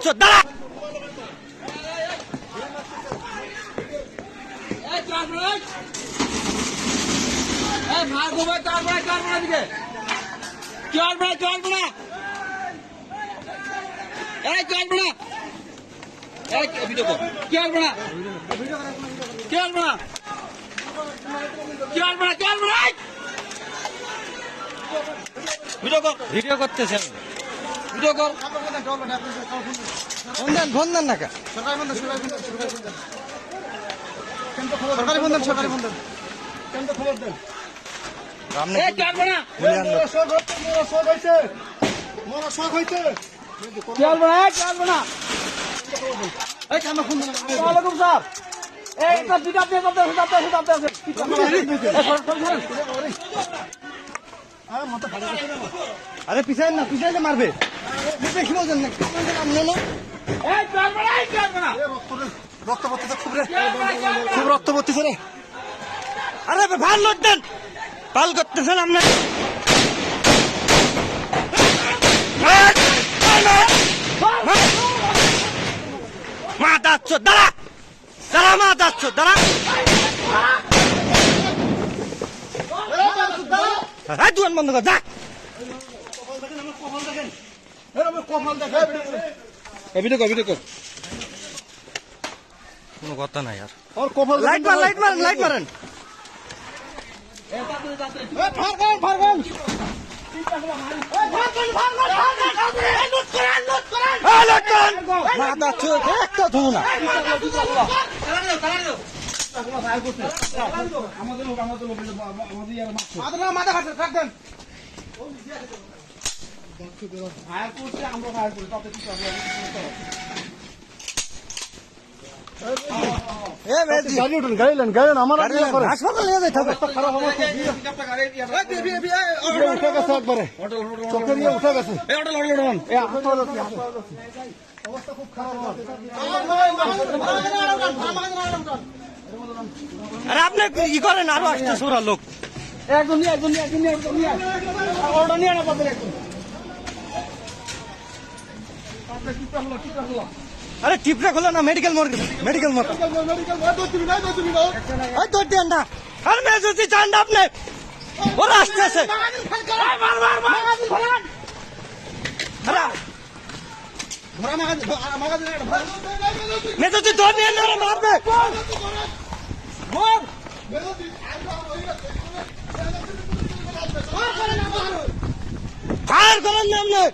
মাতাচ্ছ দাঁড়া ভিডিও করতেছেন ভিডিও কর ফোন দেন না সরকারি বন্ধন কেন খবর দেন আরে পিছাই না মারবে খুব রক্ত পড়তেছে রে আরে ভাল লোক দেন পাল করতেছেন আপনার মা যাচ্ছ দাঁড়া মা যাচ্ছ দাঁড়া দোকান বন্ধ কর যা ভিডিও কর কোনো কথা নাই আর লাইট মারেন মাথা খাচ্ছে থাকবেন আমার হাসপাতাল নিয়ে যাই খারাপ উঠে গেছে একবারে চোখে নিয়ে উঠে গেছে অবস্থা খুব খারাপ। আরে আপনি ই করেন আরো আসতে সোরা লোক একজন আরে টিপটা খোলো না মেডিকেল মোড় দৌড় দেন না আর মেজুতি চান না আপনি ওরা আসতেছে মেজুতি দৌড় নিয়ে না মারবে ফায়ার করেন নাম নয়